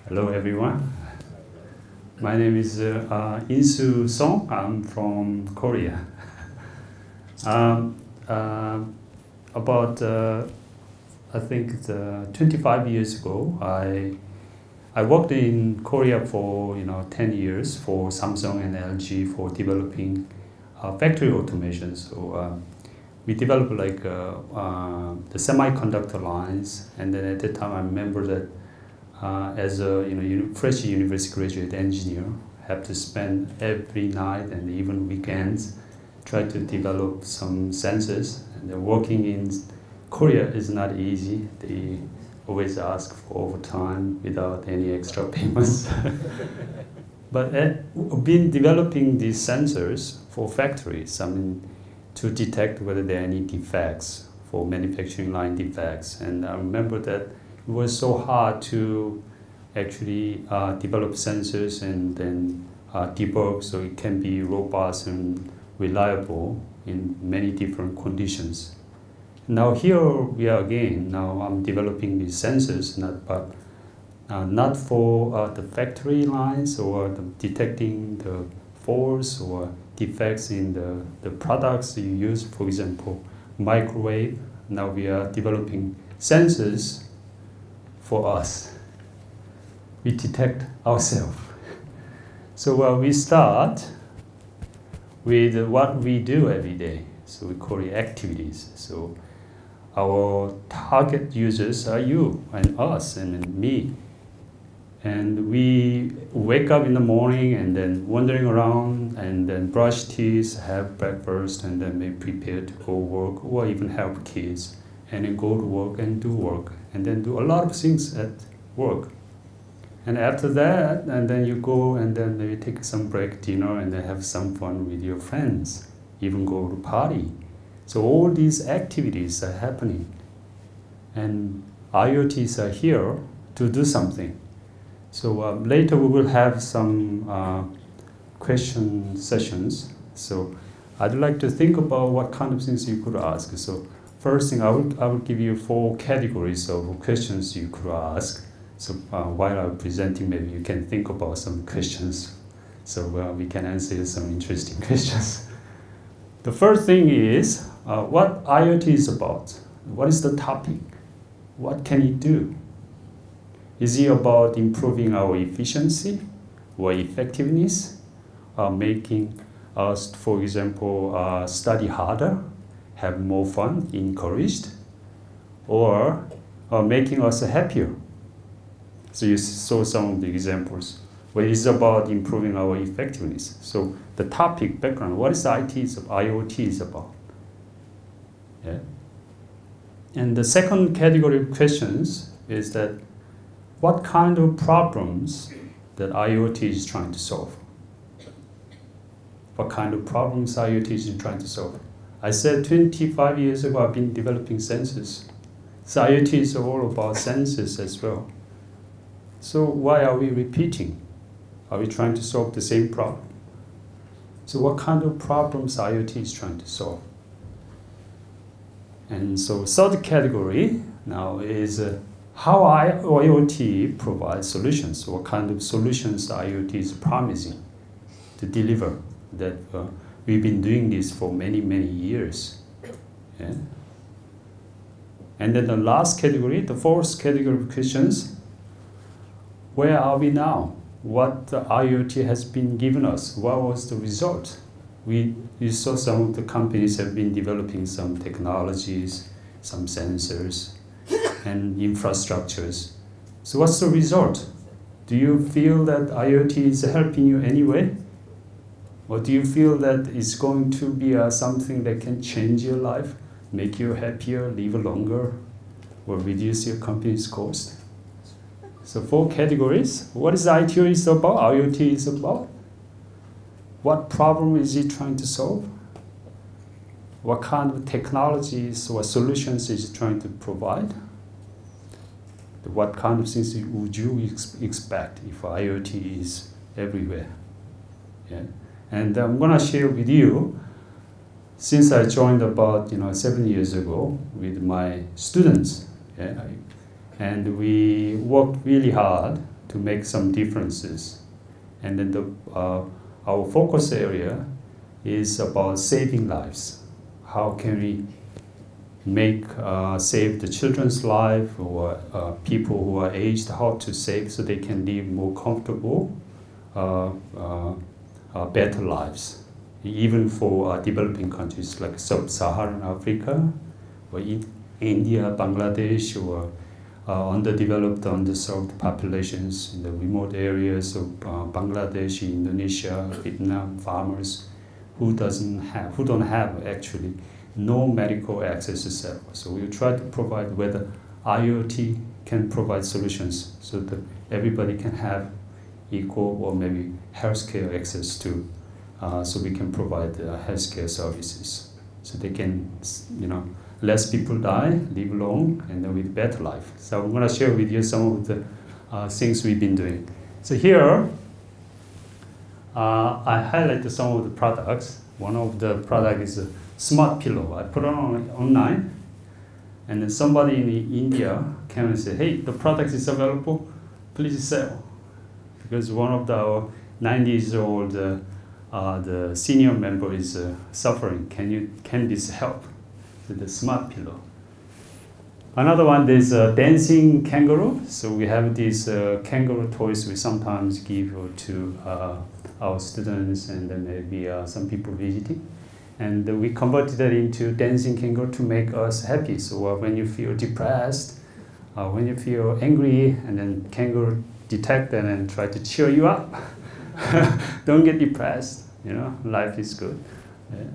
Hello everyone. My name is Insu Song. I'm from Korea. About I think 25 years ago, I worked in Korea for 10 years for Samsung and LG for developing factory automation. So we developed like the semiconductor lines, and then at that time I remember that as a fresh university graduate engineer, have to spend every night and even weekends try to develop some sensors. And working in Korea is not easy. They always ask for overtime without any extra payments. But been developing these sensors for factories, to detect whether there are any defects, for manufacturing line defects. And I remember that it was so hard to actually develop sensors and then debug so it can be robust and reliable in many different conditions. Now here we are again. Now I'm developing these sensors, not for the factory lines or detecting the faults or defects in the products you use. For example, microwave. Now we are developing sensors for us. We detect ourselves. So we start with what we do every day. So we call it activities. So our target users are you and us and me. And we wake up in the morning and then wandering around and then brush teeth, have breakfast, and then maybe prepare to go work or even help kids. And then go to work and do work, and then do a lot of things at work. And after that, and then you go and then maybe take some break, dinner, and then have some fun with your friends, even go to party. So all these activities are happening. And IoTs are here to do something. So later we will have some question sessions. So I'd like to think about what kind of things you could ask. So first thing, I will give you 4 categories of questions you could ask. So while I'm presenting, maybe you can think about some questions, so we can answer some interesting questions. The first thing is what IoT is about. What is the topic? What can it do? Is it about improving our efficiency or effectiveness, making us, for example, study harder, have more fun, encouraged, or making us happier? So you saw some of the examples where it's about improving our effectiveness. So the topic, background, what is IoT is about? Yeah. And the second category of questions is that what kind of problems that IoT is trying to solve? What kind of problems IoT is trying to solve? I said 25 years ago I've been developing sensors. So IoT is all about sensors as well. So why are we repeating? Are we trying to solve the same problem? So what kind of problems IoT is trying to solve? And so third category now is how IoT provides solutions. What kind of solutions IoT is promising to deliver? That we've been doing this for many, many years. Yeah? And then the last category, the fourth category of questions, where are we now? What the IoT has been given us? What was the result? We saw some of the companies have been developing some technologies, some sensors, and infrastructures. So what's the result? Do you feel that IoT is helping you anyway? Or do you feel that it's going to be something that can change your life, make you happier, live longer, or reduce your company's cost? So 4 categories. What is IoT is about? IoT is about? What problem is it trying to solve? What kind of technologies or solutions is it trying to provide? What kind of things would you expect if IoT is everywhere? Yeah. And I'm going to share with you, since I joined about 7 years ago with my students, yeah, and we worked really hard to make some differences. And then our focus area is about saving lives. How can we save the children's life, or people who are aged, how to save so they can live more comfortable, better lives, even for developing countries like sub-Saharan Africa, or India, Bangladesh, or underdeveloped, underserved populations in the remote areas of Bangladesh, Indonesia, Vietnam, farmers who don't have actually no medical access to cell. So we try to provide whether IoT can provide solutions so that everybody can have equal or maybe healthcare access to, so we can provide healthcare services, so they can, less people die, live long, and then with better life. So I'm going to share with you some of the things we've been doing. So here, I highlighted some of the products. One of the products is a smart pillow. I put it on online, and then somebody in India came and said, "Hey, the product is available, please sell." Because one of our 90-year-old the senior member is suffering. Can this help? So the smart pillow. Another one, there's a dancing kangaroo. So we have these kangaroo toys we sometimes give to our students, and then maybe some people visiting. And we converted that into dancing kangaroo to make us happy. So when you feel depressed, when you feel angry, and then kangaroo detect that and try to cheer you up. Don't get depressed, life is good. Yeah.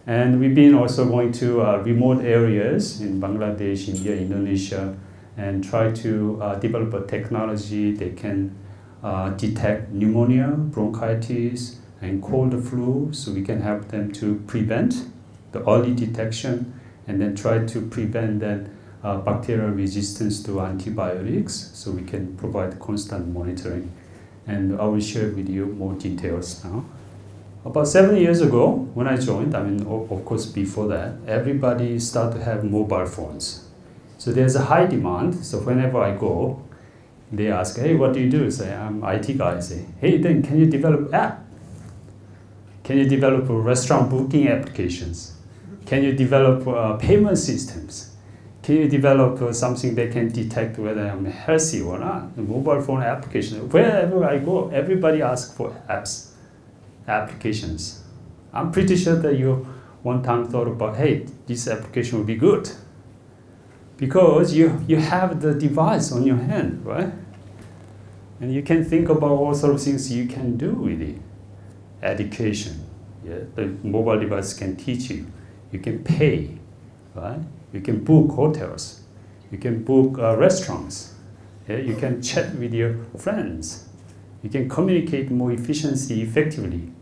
And we've been also going to remote areas in Bangladesh, India, Indonesia, and try to develop a technology that can detect pneumonia, bronchitis, and cold flu, so we can help them to prevent the early detection, and then try to prevent that bacterial resistance to antibiotics, so we can provide constant monitoring. And I will share with you more details now. About 7 years ago, when I joined, of course before that, everybody started to have mobile phones. So there's a high demand, so whenever I go, they ask, "Hey, what do you do?" I say, "I'm IT guy." I say, "Hey, then can you develop app? Can you develop restaurant booking applications? Can you develop payment systems? Can you develop something that can detect whether I'm healthy or not?" The mobile phone application. Wherever I go, everybody asks for applications. I'm pretty sure that you one time thought about, hey, this application would be good. Because you have the device on your hand, right? And you can think about all sorts of things you can do with it. Education. Yeah? The mobile device can teach you. You can pay, right? You can book hotels. You can book restaurants. Yeah? You can chat with your friends. You can communicate more effectively.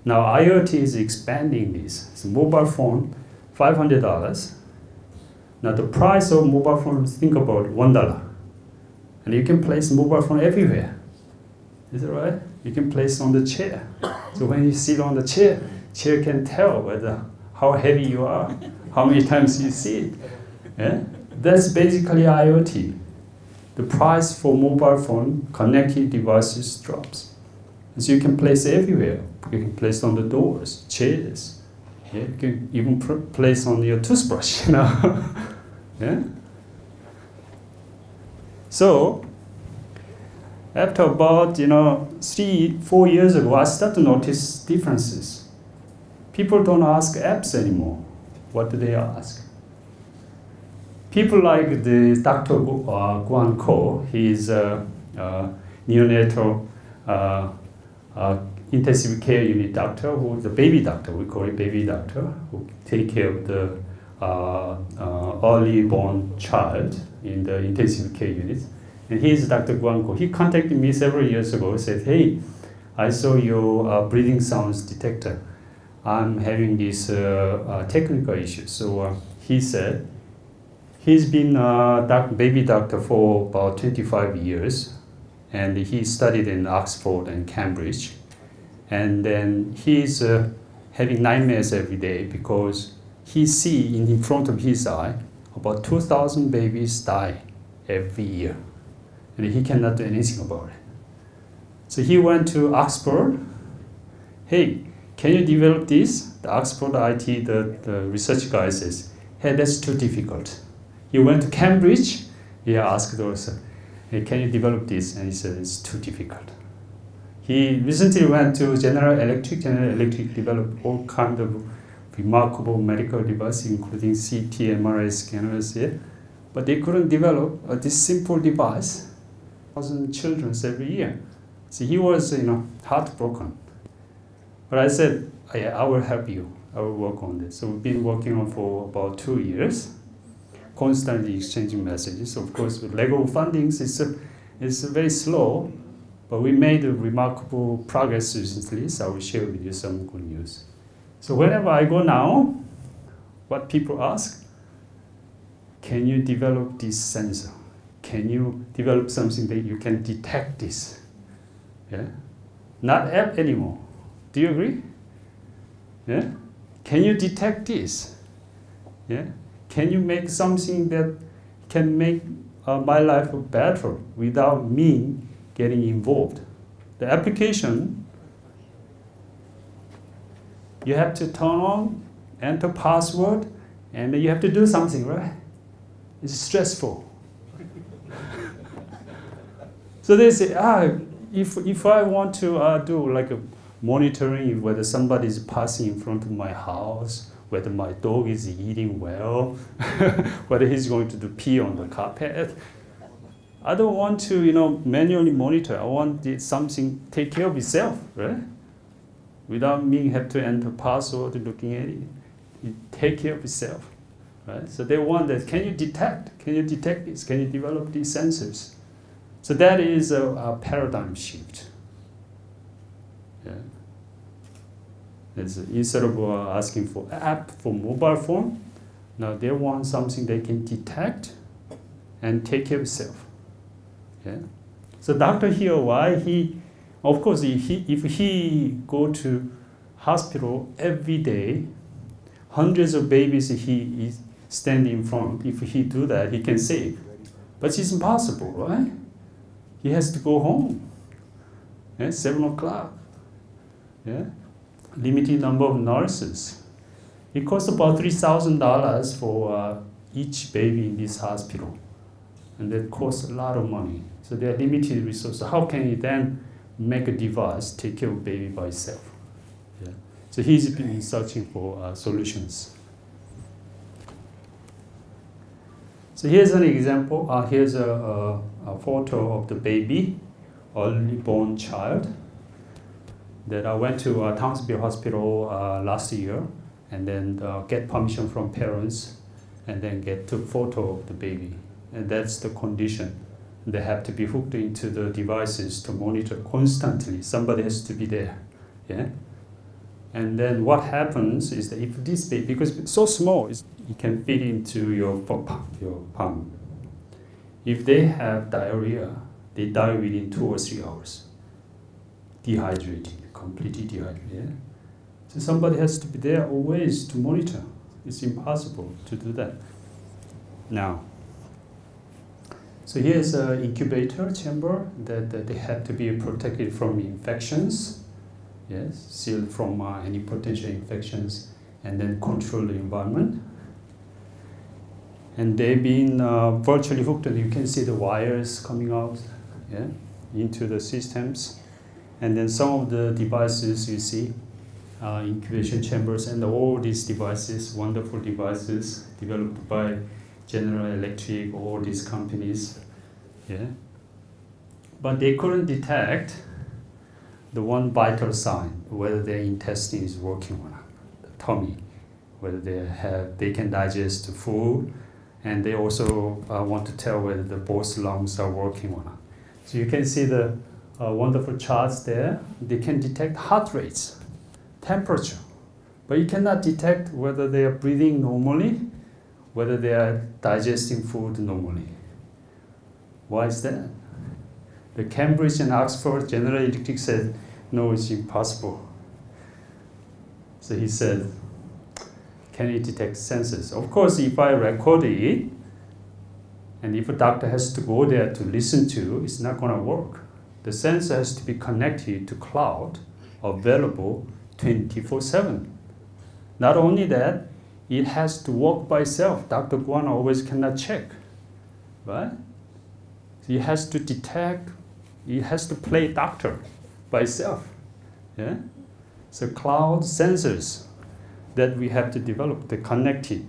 Now IoT is expanding this. So mobile phone, $500. Now the price of mobile phones, think about $1. And you can place mobile phone everywhere. Is that right? You can place on the chair. So when you sit on the chair can tell how heavy you are, how many times you sit. Yeah? That's basically IoT. The price for mobile phone connected devices drops. So you can place everywhere. You can place on the doors, chairs. Yeah? You can even place on your toothbrush. Yeah? So after about 3-4 years ago, I started to notice differences. People don't ask apps anymore. What do they ask? People like the Dr. Guan Ko, he's a neonatal intensive care unit doctor, who's the baby doctor, we call it baby doctor, who take care of the early born child in the intensive care unit. And he's Dr. Guan Ko. He contacted me several years ago and said, "Hey, I saw your breathing sounds detector. I'm having this technical issue." So he said, he's been a baby doctor for about 25 years, and he studied in Oxford and Cambridge. And then he's having nightmares every day because he sees in front of his eye about 2,000 babies die every year. and he cannot do anything about it. So he went to Oxford. Hey, can you develop this? The Oxford IT, the research guy says, hey, that's too difficult. He went to Cambridge. He asked also, hey, can you develop this? And he said, it's too difficult. He recently went to General Electric. General Electric developed all kinds of remarkable medical devices, including CT, MRI scanners, yeah? But they couldn't develop this simple device. 1,000 children every year. So he was, heartbroken. But I said, yeah, I will help you. I will work on this. So we've been working on for about 2 years, constantly exchanging messages. Of course, with Lego fundings, it's very slow, but we made a remarkable progress recently, so I will share with you some good news. So whenever I go now, what people ask, can you develop this sensor? Can you develop something that you can detect this? Yeah? Not app anymore. Do you agree? Yeah? Can you detect this? Yeah? Can you make something that can make my life better without me getting involved? The application, you have to turn on, enter password, and you have to do something, right? It's stressful. So they say, if I want to do like a monitoring whether somebody is passing in front of my house, whether my dog is eating well, whether he's going to do pee on the carpet, I don't want to, manually monitor. I want something take care of itself, right? Without me have to enter password, looking at it, it take care of itself, right? So they want that. Can you detect? Can you detect this? Can you develop these sensors? So that is a paradigm shift. Yeah. Instead of asking for app for mobile phone, now they want something they can detect and take care of itself. Yeah. So Dr. here, why he, of course, if he go to hospital every day, hundreds of babies he is standing in front. If he do that, he can save. But it's impossible, right? He has to go home. Yeah, 7 o'clock. Yeah. Limited number of nurses. It costs about $3,000 for each baby in this hospital. And that costs a lot of money. So they are limited resources. How can he then make a device take care of baby by itself? Yeah. So he's been searching for solutions. So here's an example. Here's a photo of the baby, early born child, that I went to Townsville Hospital last year, and then get permission from parents, and then took photo of the baby. And that's the condition. They have to be hooked into the devices to monitor constantly. Somebody has to be there. Yeah. And then what happens is that if this baby, because it's so small, it can fit into your palm. If they have diarrhea, they die within 2 or 3 hours. Dehydrated, completely dehydrated. Yeah? So somebody has to be there always to monitor. It's impossible to do that. Now, so here's an incubator chamber that they have to be protected from infections. Yes, sealed from any potential infections, and then control the environment. And they've been virtually hooked, and you can see the wires coming out, yeah, into the systems. And then some of the devices you see, incubation chambers, and all these devices, wonderful devices developed by General Electric, all these companies, yeah. But they couldn't detect the one vital sign, whether their intestine is working or not, the tummy, whether they can digest the food, and they also want to tell whether the both lungs are working or not. So you can see the wonderful charts there. They can detect heart rates, temperature, but you cannot detect whether they are breathing normally, whether they are digesting food normally. Why is that? The Cambridge and Oxford General Electric said, no, it's impossible. So he said, can it detect sensors? Of course, if I record it And if a doctor has to go there to listen to, it's not going to work. The sensor has to be connected to cloud, available 24/7. Not only that, it has to work by itself. Dr. Guan always cannot check, right? So it has to detect, it has to play doctor by itself. Yeah? So cloud sensors that we have to develop, the connected.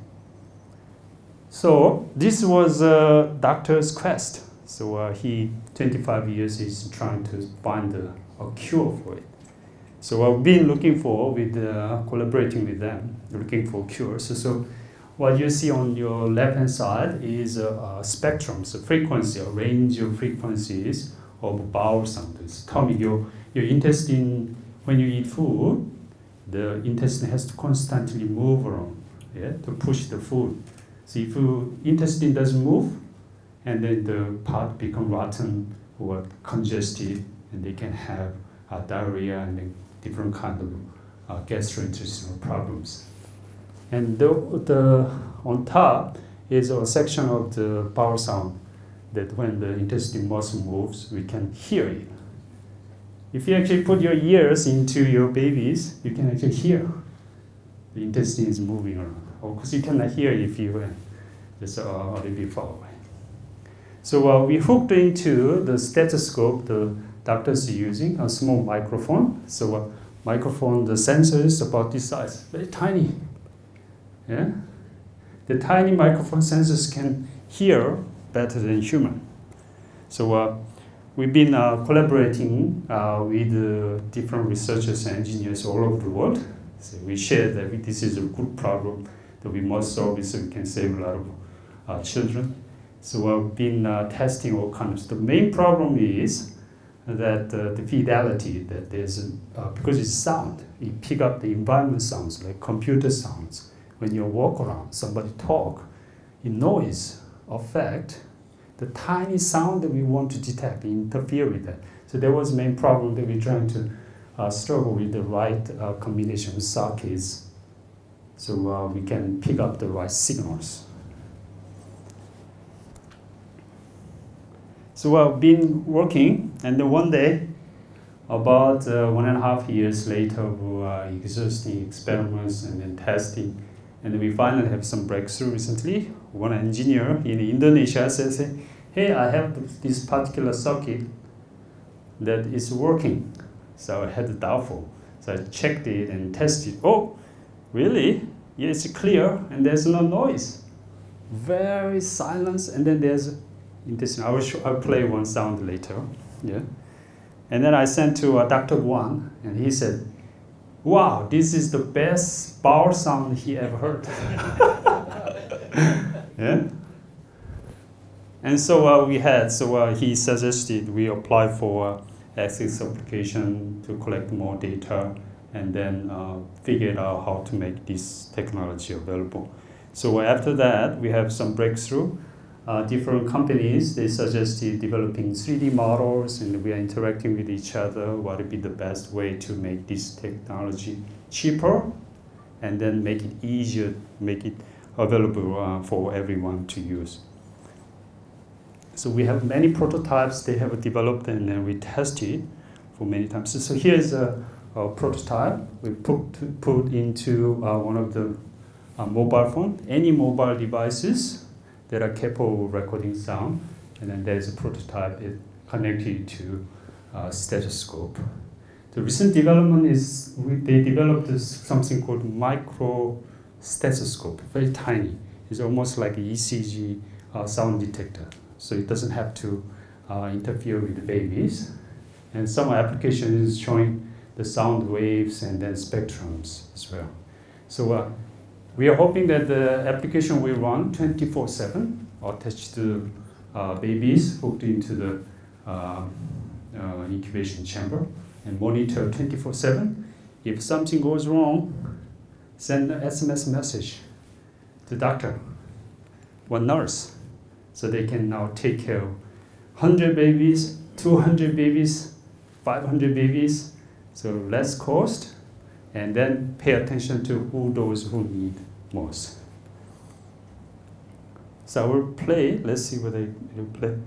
So this was a doctor's quest. So he, 25 years, is trying to find a cure for it. So I've been looking for, collaborating with them, looking for cures. So what you see on your left-hand side is a spectrum, so frequency, a range of frequencies of bowel sounds. Tummy, your intestine, when you eat food, the intestine has to constantly move around, yeah, to push the food. So if your intestine doesn't move, and then the part become rotten or congested, and they can have diarrhea and then different kind of gastrointestinal problems. And on top is a section of the bowel sound that when the intestine muscle moves, we can hear it. If you actually put your ears into your babies, you can actually hear the intestine is moving around. Of course, you cannot hear it if you just a little bit far away. So we hooked into the stethoscope the doctors are using, a small microphone. So microphone, the sensor is about this size, very tiny. Yeah? The tiny microphone sensors can hear better than human. So we've been collaborating with different researchers and engineers all over the world. So we share that this is a good problem that we must solve it so we can save a lot of children. So we've been testing all kinds. The main problem is that the fidelity, that there's, because it's sound, you pick up the environment sounds, like computer sounds. When you walk around, somebody talk, in noise affect the tiny sound that we want to detect, interfere with that. So that was the main problem that we're trying to struggle with the right combination of sockets, so we can pick up the right signals. So I've been working, and then one day, about 1.5 years later, we were exhausting experiments and then testing, and we finally have some breakthrough recently. One engineer in Indonesia says, hey, I have this particular circuit that is working. So I had a doubtful. So I checked it and tested. Oh, really? Yeah, it's clear, and there's no noise. Very silence, and then there's intestine. I'll play one sound later. Yeah. And then I sent to Dr. Guan, and he said, wow, this is the best bowel sound he ever heard. Yeah. And so he suggested we apply for access application to collect more data and then figure out how to make this technology available. So after that, we have some breakthrough. Different companies, they suggested developing 3D models, and we are interacting with each other. What would be the best way to make this technology cheaper and then make it easier, make it available for everyone to use. So we have many prototypes they have developed, and then we tested for many times. So here's a prototype we put into one of the mobile phone, any mobile devices that are capable of recording sound, and then there's a prototype connected to a stethoscope. The recent development is they developed something called micro stethoscope, very tiny. It's almost like an ECG sound detector, so it doesn't have to interfere with the babies. And some applications showing the sound waves and then spectrums as well. So we are hoping that the application will run 24/7, attached to babies hooked into the incubation chamber and monitor 24/7. If something goes wrong, send an SMS message to doctor or nurse, so they can now take care of 100 babies, 200 babies, 500 babies, so less cost, and then pay attention to those who need most. So I will play. Let's see whether it will play.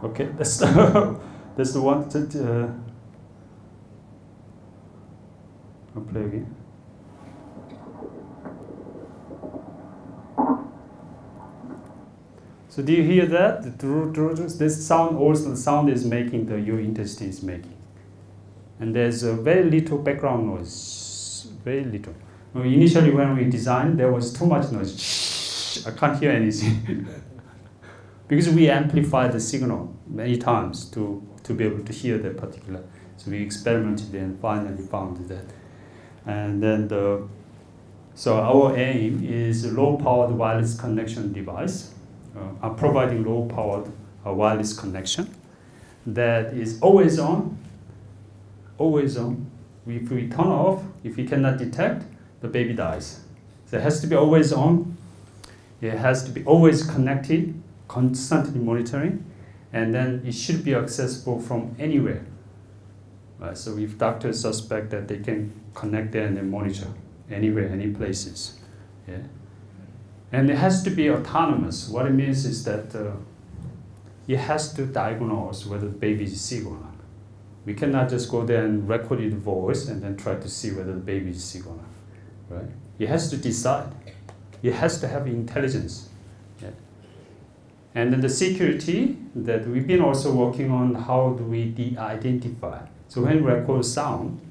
Okay, that's that's the one that I'll play again. So do you hear that? This sound also, the sound is making, your intestine is making. And there's a very little background noise, very little. Initially when we designed, there was too much noise. I can't hear anything. Because we amplify the signal many times to be able to hear that particular. So we experimented and finally found that. And then so our aim is a low-powered wireless connection device. Providing low-powered wireless connection that is always on, always on. If we turn off, if we cannot detect, the baby dies. So it has to be always on. It has to be always connected, constantly monitoring, and then it should be accessible from anywhere. So if doctors suspect that, they can connect there and then monitor anywhere, any places. Yeah. And it has to be autonomous. What it means is that it has to diagnose whether the baby is sick or not. We cannot just go there and record the voice and then try to see whether the baby is sick or not, right? It has to decide. It has to have intelligence. Yeah. And then the security that we've been also working on, how do we de-identify? So when we record sound,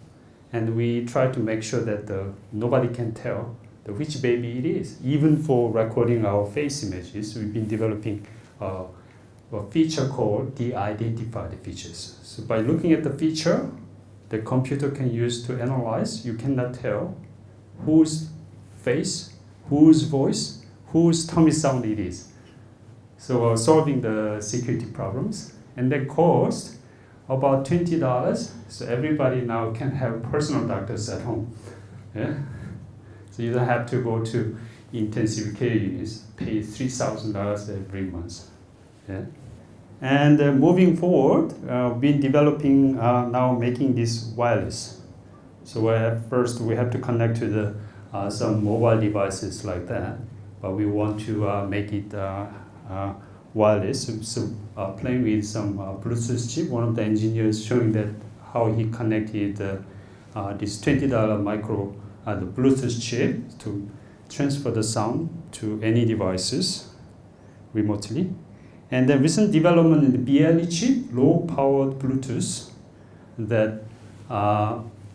and we try to make sure that nobody can tell which baby it is. Even for recording our face images, we've been developing a feature called de-identify the features. So by looking at the feature, the computer can use to analyze. You cannot tell whose face, whose voice, whose tummy sound it is. So solving the security problems. And that cost about $20. So everybody now can have personal doctors at home. Yeah? So you don't have to go to intensive care units, pay $3,000 every month. Yeah? And moving forward, we've been developing, now making this wireless. So first we have to connect to some mobile devices like that, but we want to make it wireless. So playing with some Bluetooth chip, one of the engineers showing that how he connected this $20 micro the Bluetooth chip to transfer the sound to any devices remotely. And the recent development in the BLE chip, low-powered Bluetooth, that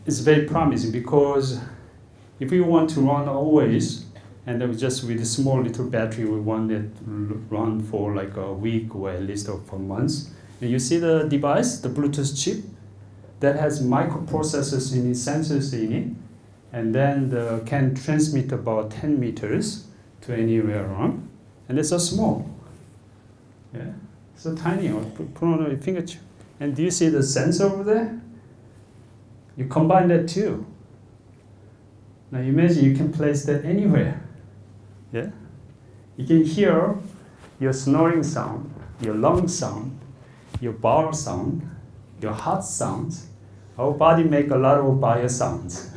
is very promising, because if we want to run always, and then just with a small little battery, we want it to run for like a week or at least for months. And you see the device, the Bluetooth chip, that has microprocessors in it, sensors in it, and then can transmit about 10 meters to anywhere around. And it's so small. Yeah, so tiny. Put on your fingertip. And do you see the sensor over there? You combine that too. Now imagine you can place that anywhere. Yeah, you can hear your snoring sound, your lung sound, your bowel sound, your heart sounds. Our body make a lot of bio sounds.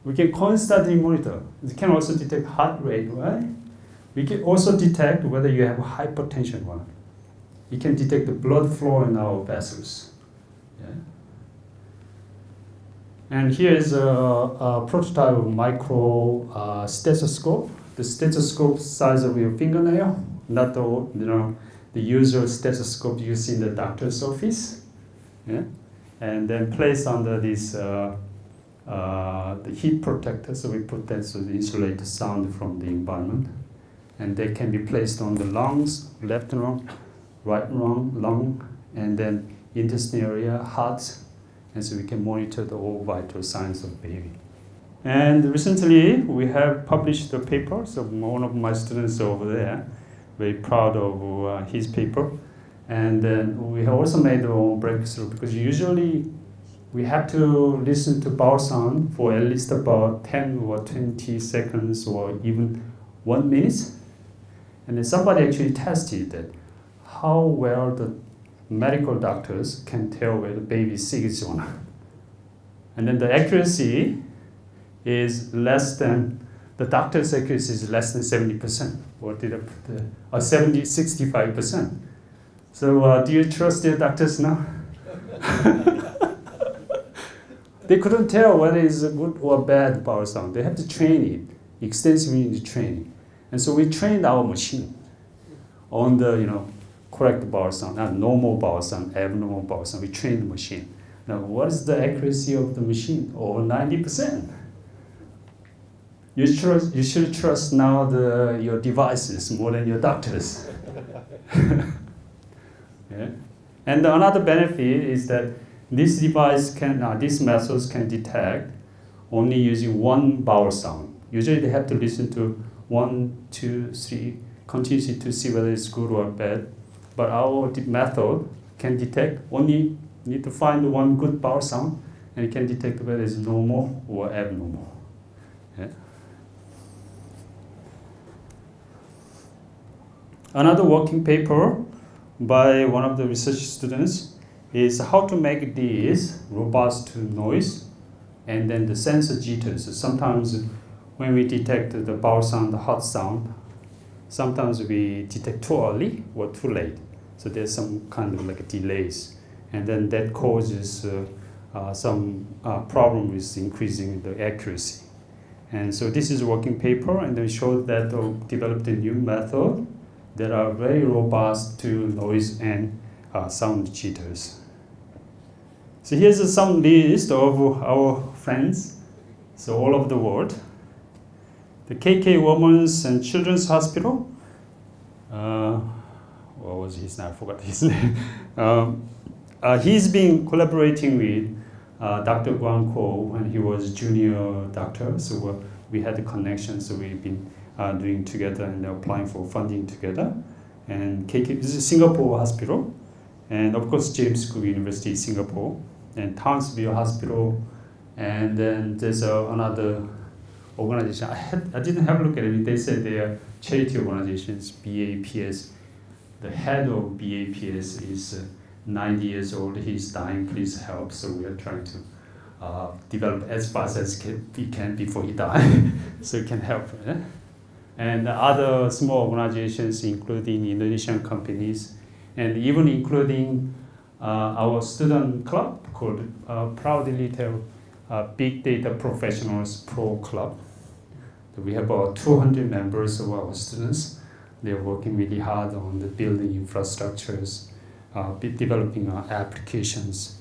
We can constantly monitor. We can also detect heart rate, right? We can also detect whether you have hypertension or not. You can detect the blood flow in our vessels. Yeah? And here is a prototype of micro stethoscope. The stethoscope size of your fingernail, not the usual stethoscope you see in the doctor's office. Yeah? And then placed under this the heat protector, so we put that so to insulate the sound from the environment. And they can be placed on the lungs, left lung, right lung, and then intestine area, heart, and so we can monitor the all vital signs of baby. And recently we have published a paper, so one of my students over there, very proud of his paper. And then we have also made our own breakthrough, because usually we have to listen to bowel sound for at least about 10 or 20 seconds or even 1 minute. And then somebody actually tested that, how well the medical doctors can tell whether the baby is sick or not. And then the accuracy is less than, the doctor's accuracy is less than 70%. What did I put there? 65%. So do you trust your doctors now? They couldn't tell whether it's a good or bad bowel sound. They have to train it, extensively in the training. And so we trained our machine on the, correct bowel sound, not normal bowel sound, abnormal bowel sound. We trained the machine. Now, what is the accuracy of the machine? Over 90%. You should trust now your devices more than your doctors. Yeah. And another benefit is that this device these methods can detect only using one bowel sound. Usually they have to listen to 1, 2, 3 continuously to see whether it's good or bad. But our method can detect only, need to find one good bowel sound, and it can detect whether it's normal or abnormal. Yeah. Another working paper by one of the research students is how to make this robust to noise and then the sensor jitters. So sometimes when we detect the bowel sound, the hot sound, sometimes we detect too early or too late. So there's some kind of like delays. And then that causes some problem with increasing the accuracy. And so this is a working paper, and they showed that developed a new method that are very robust to noise and sound jitters. So here's some list of our friends, so all over the world. The KK Women's and Children's Hospital, what was his name? I forgot his name. He's been collaborating with Dr. Guang Ko when he was junior doctor, so we had the connection, so we've been doing together and applying for funding together. And KK, this is Singapore hospital, and of course James Cook University, Singapore, and Townsville Hospital, and then there's another organization. I didn't have a look at it. They said they are charity organizations, BAPS. The head of BAPS is 90 years old. He's dying. Please help. So we are trying to develop as fast as we can before he dies, so we can help. And other small organizations, including Indonesian companies, and even including our student club called Proudly Tell Big Data Professionals Pro Club. We have about 200 members of our students. They're working really hard on the building infrastructures, developing applications,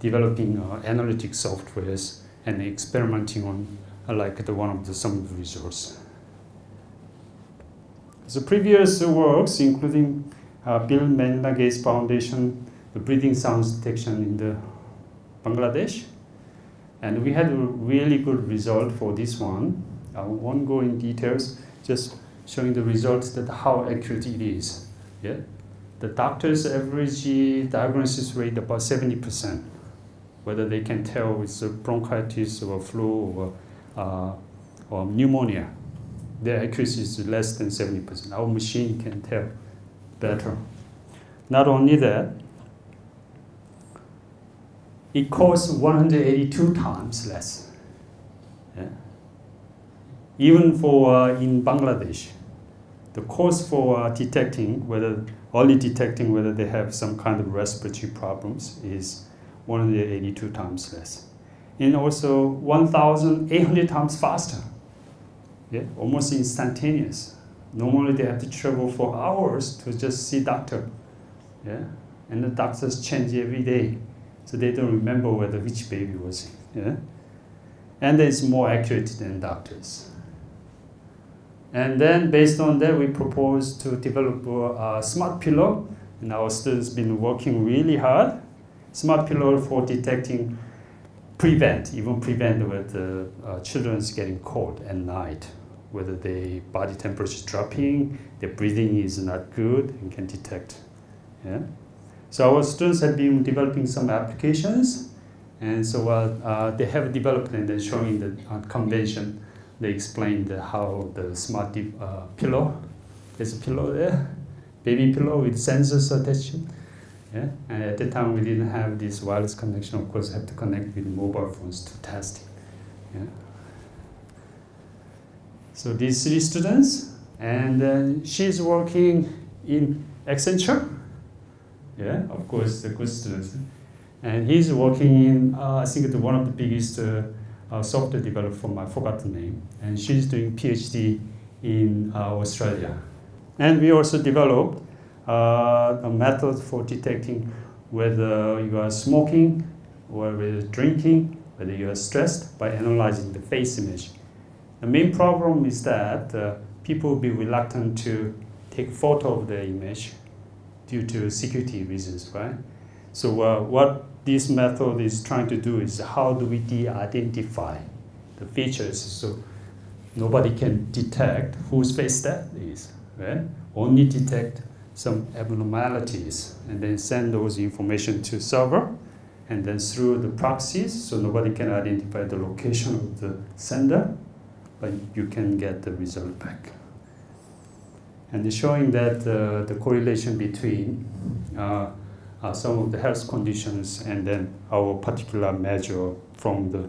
developing analytic softwares, and experimenting on some of the results. So previous works, including Bill Melinda Gates Foundation, the breathing sounds detection in the Bangladesh, and we had a really good result for this one. I won't go in details, just showing the results that how accurate it is. Yeah, the doctor's average diagnosis rate about 70%, whether they can tell it's a bronchitis or flu or pneumonia. Their accuracy is less than 70%. Our machine can tell better. Not only that, it costs 182 times less. Yeah. Even for in Bangladesh, the cost for detecting whether they have some kind of respiratory problems is 182 times less, and also 1,800 times faster. Yeah, almost instantaneous. Normally they have to travel for hours to just see doctor. Yeah, and the doctors change every day, so they don't remember which baby was. Yeah, and it's more accurate than doctors. And then based on that, we propose to develop a smart pillow, and our students been working really hard. Smart pillow for detecting, even prevent with children's getting cold at night, whether their body temperature is dropping, their breathing is not good, and can detect. Yeah. So our students have been developing some applications, and so they have developed and then showing the convention. They explained how the smart pillow, there's a pillow there, baby pillow with sensors attached. Yeah? And at the time we didn't have this wireless connection. Of course, I had to connect with mobile phones to test it. Yeah? So these 3 students, and she's working in Accenture. Yeah, of course, the good students. And he's working in, I think, one of the biggest software developer firm, I forgot the name. And she's doing PhD in Australia. And we also developed a method for detecting whether you are smoking or whether drinking, whether you are stressed, by analyzing the face image. The main problem is that people will be reluctant to take photo of the image due to security reasons, right? So what this method is trying to do is how do we de-identify the features so nobody can detect whose face that is, right? Only detect some abnormalities and then send those information to server and then through the proxies so nobody can identify the location of the sender, but you can get the result back. And it's showing that the correlation between some of the health conditions and then our particular measure from the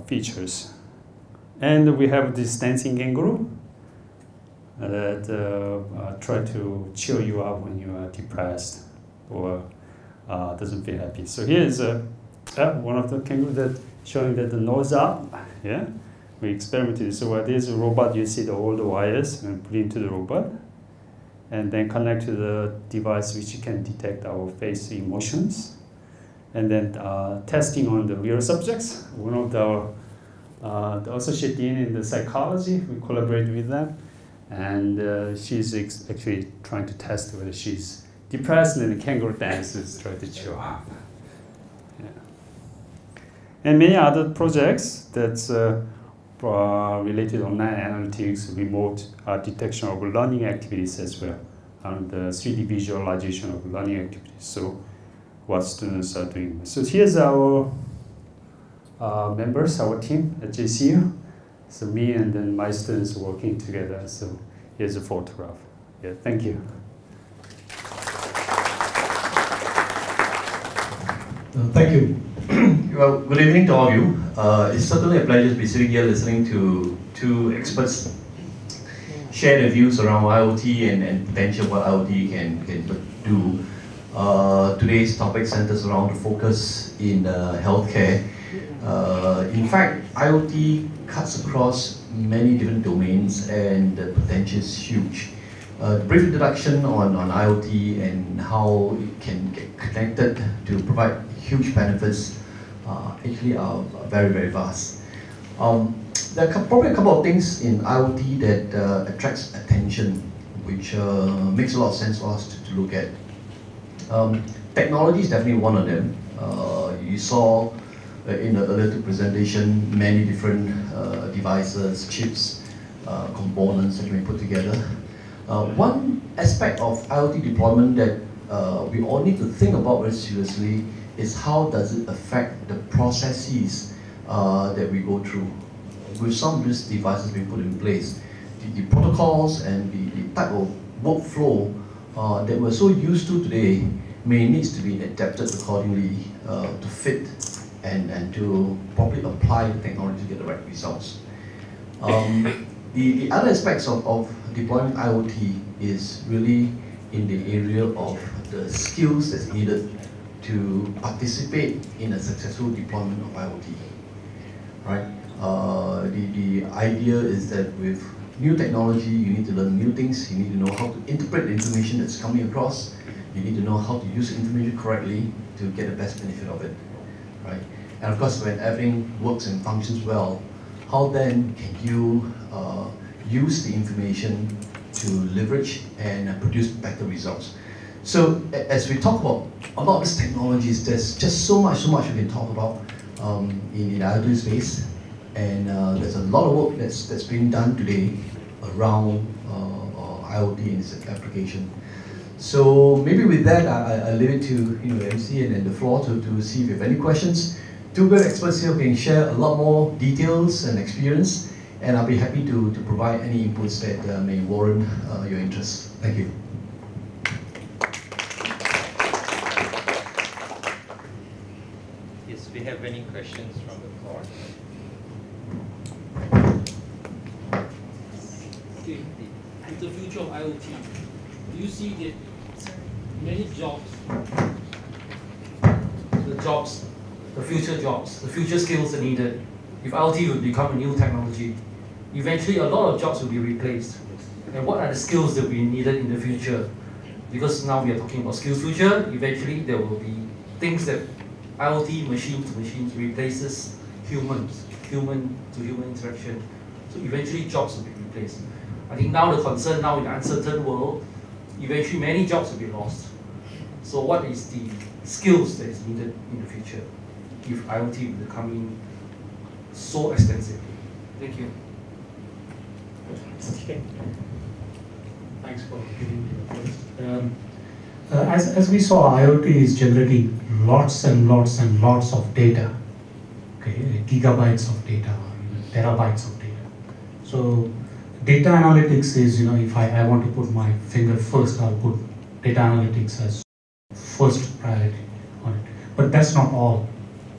features. And we have this dancing kangaroo that try to cheer you up when you are depressed or doesn't feel happy. So here's one of the kangaroos that showing that the nose up. Yeah, we experimented. So this robot, you see all the wires and put into the robot, and then connect to the device which can detect our face emotions, and then testing on the real subjects. One of the associate dean in the psychology, we collaborate with them, and she's actually trying to test whether she's depressed, and then the kangaroo dances try to cheer up. Yeah. And many other projects that's related to online analytics, remote detection of learning activities as well, and the 3D visualization of learning activities. So what students are doing. So here's our members, our team at JCU. So me and then my students working together. So here's a photograph. Yeah, thank you. Thank you. Well, good evening to all of you. It's certainly a pleasure to be sitting here listening to 2 experts share their views around IoT and potential what IoT can do. Today's topic centers around the focus in healthcare. In fact, IoT cuts across many different domains and the potential is huge. Brief introduction on IoT and how it can get connected to provide huge benefits actually are very, very vast. There are probably a couple of things in IoT that attracts attention, which makes a lot of sense for us to look at. Technology is definitely one of them. You saw in the earlier presentation many different devices, chips, components that can be put together. One aspect of IoT deployment that we all need to think about very seriously is how does it affect the processes that we go through. With some of these devices being put in place, the protocols and the type of workflow that we're so used to today may need to be adapted accordingly to fit and to properly apply the technology to get the right results. The other aspects of deploying IoT is really in the area of the skills that's needed to participate in a successful deployment of IoT. Right? The idea is that with new technology, you need to learn new things. You need to know how to interpret the information that's coming across. You need to know how to use the information correctly to get the best benefit of it. Right? And of course, when everything works and functions well, how then can you use the information to leverage and produce better results? So as we talk about a lot of these technologies, there's just so much we can talk about in the IoT space, and there's a lot of work that's being done today around IoT and its application. So maybe with that, I leave it to MC and the floor to see if you have any questions. 2 great experts here can share a lot more details and experience, and I'll be happy to provide any inputs that may warrant your interest. Thank you. have any questions from the floor? Okay, with the future of IoT, do you see that many jobs, the future skills are needed? If IoT would become a new technology, eventually a lot of jobs will be replaced. And what are the skills that will be needed in the future? Because now we are talking about skills future, eventually there will be things that IoT, machine to machines, replaces human to human interaction. So eventually jobs will be replaced. I think now the concern now in the uncertain world, eventually many jobs will be lost. So what is the skills that is needed in the future if IoT will become in so extensively? Thank you. Okay. Thanks for giving me the first. As we saw, IoT is generating lots and lots and lots of data, okay, gigabytes of data, or even terabytes of data. So data analytics is, if I want to put my finger first, I'll put data analytics as first priority on it. But that's not all.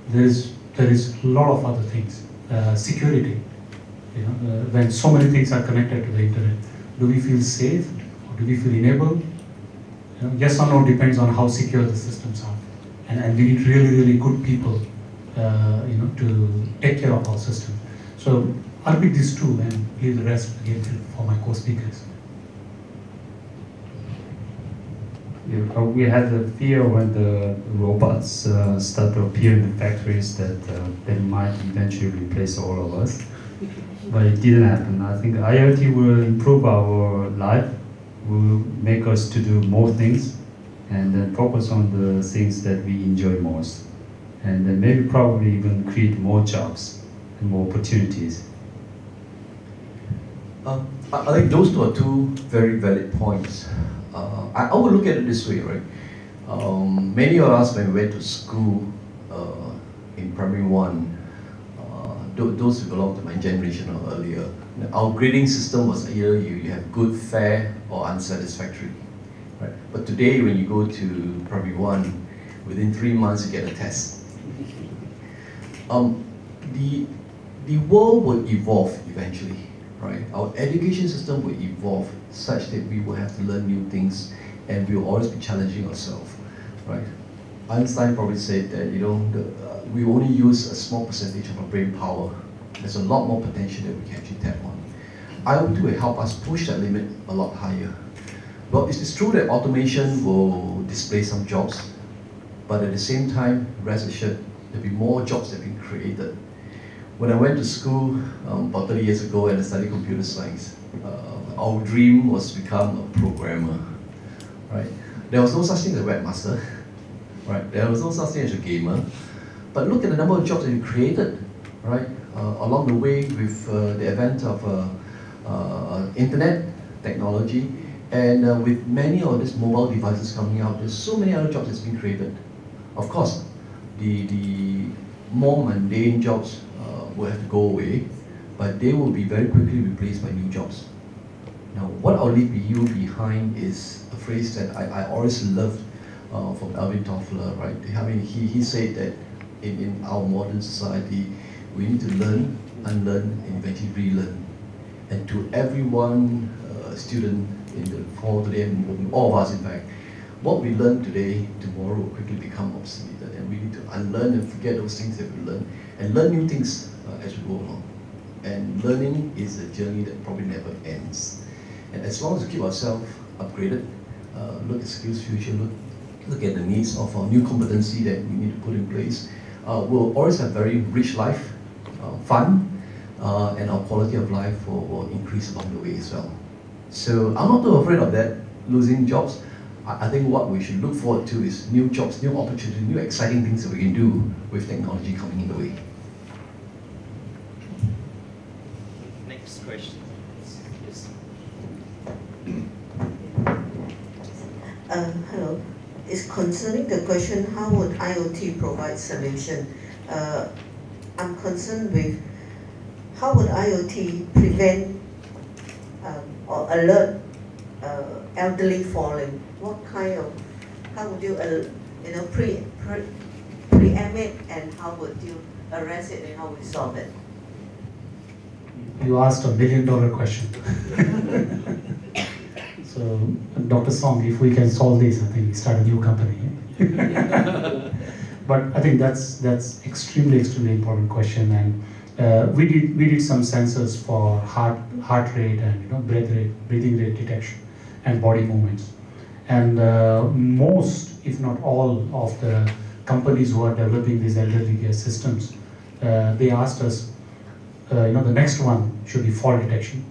There is a lot of other things. Security. When so many things are connected to the internet, do we feel safe or do we feel enabled? Yes or no depends on how secure the systems are, and we need really, really good people, to take care of our system. So I'll pick these two and leave the rest again for my co-speakers. Yeah, we had the fear when the robots start to appear in the factories that they might eventually replace all of us. But it didn't happen. I think IoT will improve our life, will make us to do more things, and then focus on the things that we enjoy most. And then maybe probably even create more jobs and more opportunities. I think those two are two very valid points. I would look at it this way, right? Many of us, when we went to school in primary one, those who belong to my generation or earlier, our grading system was either you have good, fair, or unsatisfactory. Right? But today, when you go to primary one, within 3 months you get a test. The world will evolve eventually, right? Our education system will evolve such that we will have to learn new things, and we will always be challenging ourselves, right? Einstein probably said that we only use a small percentage of our brain power. There's a lot more potential that we can actually tap on. IoT will help us push that limit a lot higher. Well, it's true that automation will displace some jobs, but at the same time, rest assured, there'll be more jobs that have been created. When I went to school about 30 years ago and I studied computer science, our dream was to become a programmer, right? There was no such thing as a webmaster, right? There was no such thing as a gamer. But look at the number of jobs that you created, right? Along the way with the advent of internet technology, and with many of these mobile devices coming out, there's so many other jobs that's been created. Of course, the more mundane jobs will have to go away, but they will be very quickly replaced by new jobs. Now, what I'll leave you behind is a phrase that I always loved from Alvin Toffler, right? I mean, he said that in our modern society, we need to learn, unlearn, and eventually relearn. And to everyone, student in the hall today, and all of us in fact, what we learn today, tomorrow will quickly become obsolete. And we need to unlearn and forget those things that we learn, and learn new things as we go along. And learning is a journey that probably never ends. And as long as we keep ourselves upgraded, look at skills future, look at the needs of our new competency that we need to put in place, we'll always have very rich life, fun, and our quality of life will increase along the way as well. So I'm not too afraid of that, losing jobs. I think what we should look forward to is new jobs, new opportunities, new exciting things that we can do with technology coming in the way. Next question. Yes. Hello. It's concerning the question, how would IoT provide solution? I'm concerned with how would IoT prevent or alert elderly falling? What kind of, how would you, preempt preempt it, and how would you arrest it, and how would you solve it? You asked $1 million question. So, Dr. Song, if we can solve this, I think we start a new company. But I think that's extremely important question, and we did some sensors for heart rate and breath rate, breathing rate detection, and body movements. And most, if not all, of the companies who are developing these elderly care systems, they asked us, the next one should be fall detection.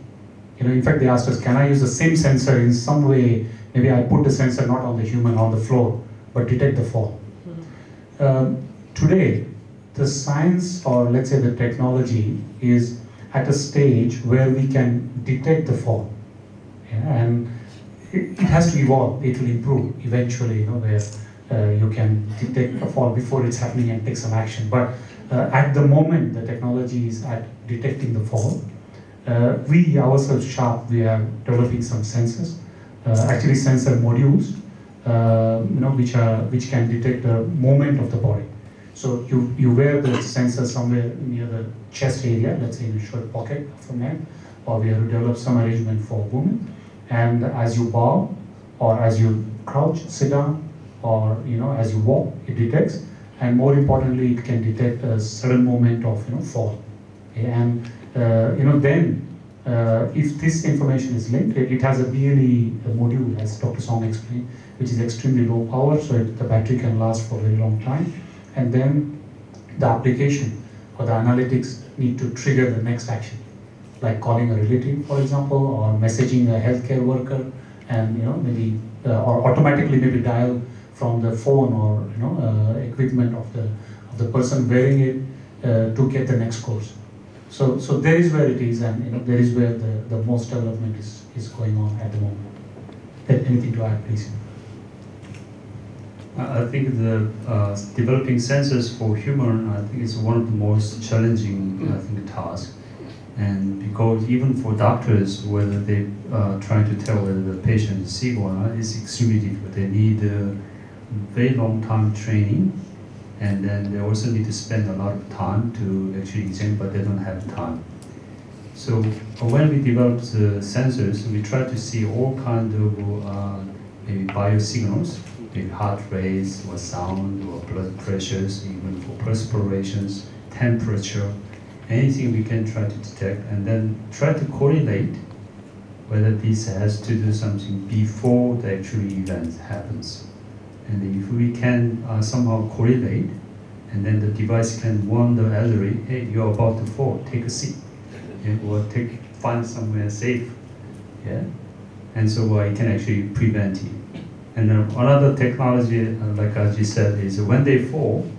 In fact, they asked us, can I use the same sensor in some way? Maybe I put the sensor not on the human, on the floor, but detect the fall. Today, the science, or let's say the technology, is at a stage where we can detect the fall. And it has to evolve, it will improve eventually, where you can detect a fall before it's happening and take some action. But at the moment, the technology is at detecting the fall. We ourselves, Sharp, we are developing some sensors, actually sensor modules, which can detect the movement of the body. So you wear the sensor somewhere near the chest area, let's say in a short pocket of a man, or we have to develop some arrangement for women. And as you bow, or as you crouch, sit down, or as you walk, it detects. And more importantly, it can detect a sudden moment of fall. Okay? And then if this information is linked, it has a BLE module, as Dr. Song explained, which is extremely low power, so the battery can last for a very long time. And then the application or the analytics need to trigger the next action, like calling a relative, for example, or messaging a healthcare worker, and maybe or automatically maybe dial from the phone or equipment of the person wearing it to get the next course. So there is where it is, and there is where the most development is going on at the moment. Anything to add, please? I think the developing sensors for human, I think is one of the most challenging, tasks. And because even for doctors, whether they trying to tell whether the patient is sick or not, is extremely difficult. They need a very long time training, and then they also need to spend a lot of time to actually examine, but they don't have time. So when we develop the sensors, we try to see all kinds of maybe biosignals, maybe heart rates or sound or blood pressures, even for respirations, temperature, anything we can try to detect, and then try to correlate whether this has to do something before the actual event happens. And if we can somehow correlate, and then the device can warn the elderly, hey, you're about to fall, take a seat, or find somewhere safe, and so it can actually prevent it. And another technology, like Ajit said, is when they fall,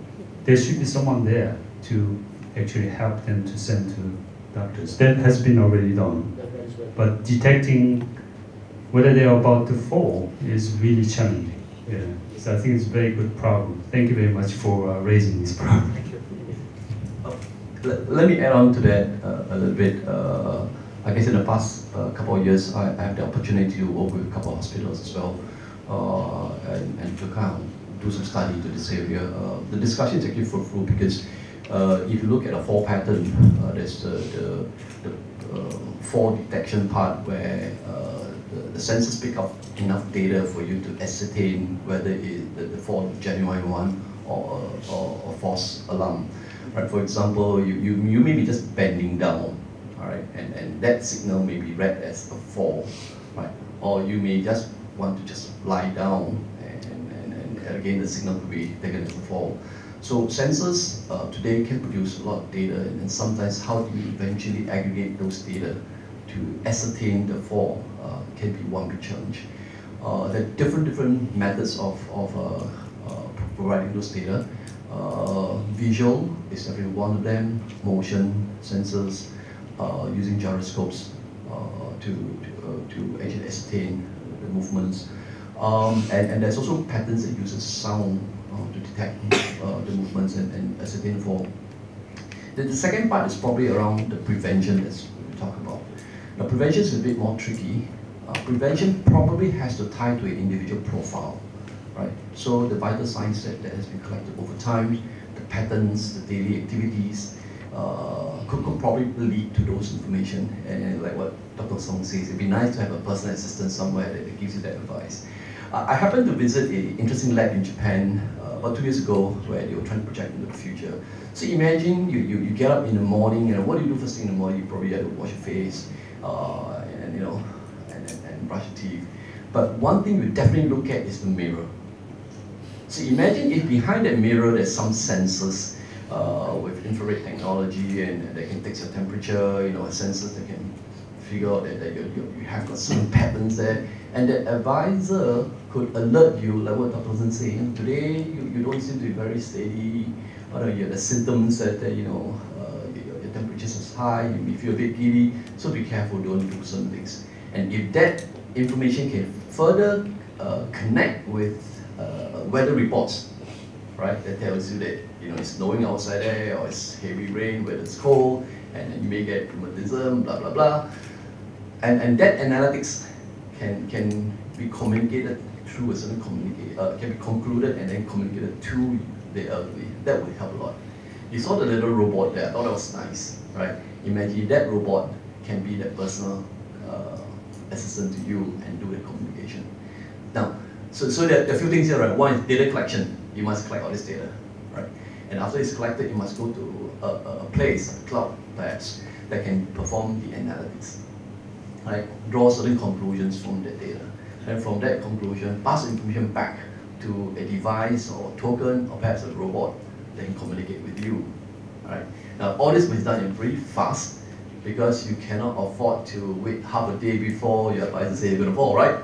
there should be someone there to actually help them to send to doctors. That has been already done. But detecting whether they are about to fall is really challenging. So I think it's a very good problem. Thank you very much for raising this problem. Let me add on to that a little bit. I guess in the past couple of years, I have the opportunity to work with a couple of hospitals as well, and to kind of do some study to this area. The discussion is actually fruitful because if you look at a fall pattern, there's the fall detection part where the sensors pick up enough data for you to ascertain whether the fall is a genuine one or a false alarm. Right? For example, you may be just bending down, all right, and that signal may be read as a fall, right? Or you may just want to just lie down, and again the signal could be taken as a fall. So sensors today can produce a lot of data, and sometimes how do you eventually aggregate those data to ascertain the fall can be one big challenge. There are different methods of providing those data. Visual is definitely one of them. Motion sensors, using gyroscopes to actually ascertain the movements. And there's also patterns that uses sound to detect the movements and ascertain the fall. The second part is probably around the prevention that we talk about. Now, prevention is a bit more tricky. Prevention probably has to tie to an individual profile, right? So the vital signs that has been collected over time, the patterns, the daily activities, could probably lead to those information. And like what Dr. Song says, it'd be nice to have a personal assistant somewhere that gives you that advice. I happened to visit an interesting lab in Japan about 2 years ago where they were trying to project into the future. So imagine you get up in the morning, what do you do first thing in the morning? You probably have to wash your face and brush your teeth. But one thing we definitely look at is the mirror. So imagine if behind that mirror there's some sensors with infrared technology and that can take your temperature, sensors that can figure out that you have got some patterns there, and that advisor could alert you, like what Dr. Zen saying, today you don't seem to be very steady, or you have the symptoms that your temperature is high, you may feel a bit giddy, so be careful, don't do certain things. And if that information can further connect with weather reports, right, that tells you that it's snowing outside there, or it's heavy rain, whether it's cold, and then you may get rheumatism, blah blah blah, and that analytics can be communicated through a certain can be concluded and then communicated to the elderly. That would help a lot. You saw the little robot there. I thought that was nice, right? Imagine that robot can be that personal assistant to you and do the communication. Now, so there are a few things here, right? One is data collection. You must collect all this data, right? And after it's collected, you must go to a place, a cloud perhaps, that can perform the analytics, right? Draw certain conclusions from that data. And from that conclusion, pass the information back to a device or token or perhaps a robot that can communicate with you, right? Now, all this was done in pretty fast because you cannot afford to wait half a day before your advisor says you're going to fall, right?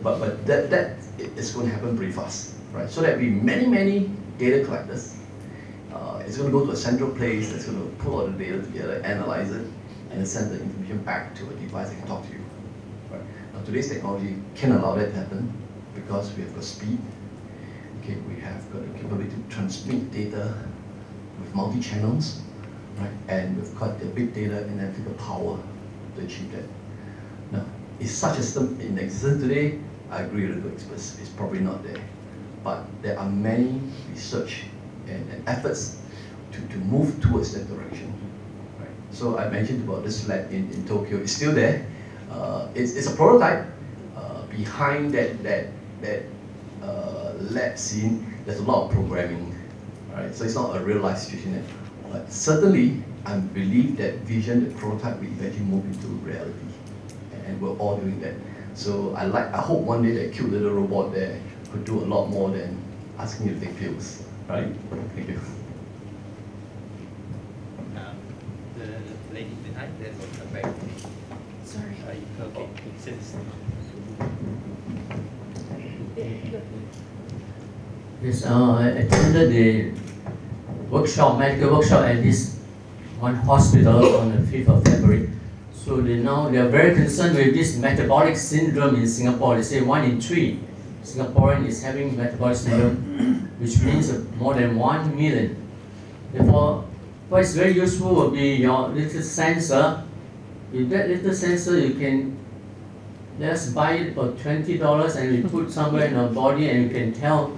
But that is going to happen pretty fast, right? So that we many data collectors. It's going to go to a central place that's going to pull all the data together, analyze it, and then send the information back to a device that can talk to you. Right? Now, today's technology can allow that to happen because we have got speed. Okay, we have got the capability to transmit data with multi-channels, right? And we've got the big data and analytical power to achieve that. Now, is such a system in existence today? I agree with the experts, it's probably not there. But there are many research and efforts to move towards that direction. Right? So I mentioned about this lab in Tokyo. It's still there. It's a prototype. Behind that lab scene, there's a lot of programming. Right? So it's not a real life situation. But certainly, I believe that vision, the prototype, will eventually move into reality, and we're all doing that. So I hope one day that cute little robot there could do a lot more than asking you to take pills. Right? Thank you. The lady behind, then we'll come back. Sorry. Okay, since. Yes, I attended the workshop, medical workshop at this one hospital on the 5th of February. So they are very concerned with this metabolic syndrome in Singapore. They say 1 in 3 Singaporean is having metabolic syndrome, which means more than 1 million. Therefore, what is very useful will be your little sensor. With that little sensor, you can just buy it for $20 and we put somewhere in our body and you can tell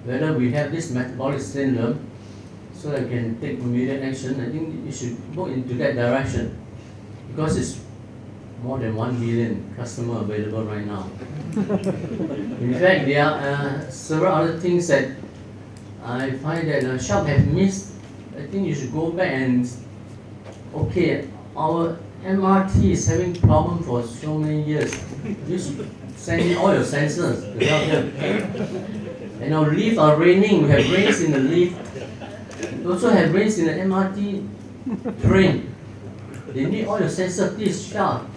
whether we have this metabolic syndrome so that you can take immediate action. I think you should go into that direction because it's more than 1 million customers available right now. In fact, there are several other things that I find that shop have missed. I think you should go back and, okay, our MRT is having problem for so many years. You should send in all your sensors to help them. And our lift are raining, we have rains in the lift. We also have rains in the MRT train. They need all your sensors, please sharp.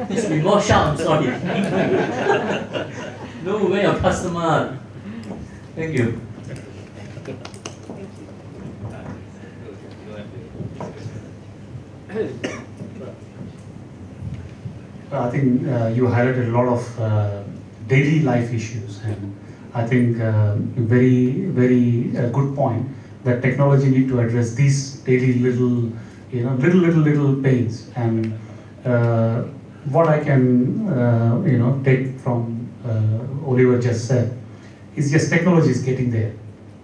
Please be more sharp, I'm sorry. No way your customer. Thank you. I think you highlighted a lot of daily life issues, and I think very good point that technology need to address these daily little pains. And what I can take from Oliver just said is just technology is getting there.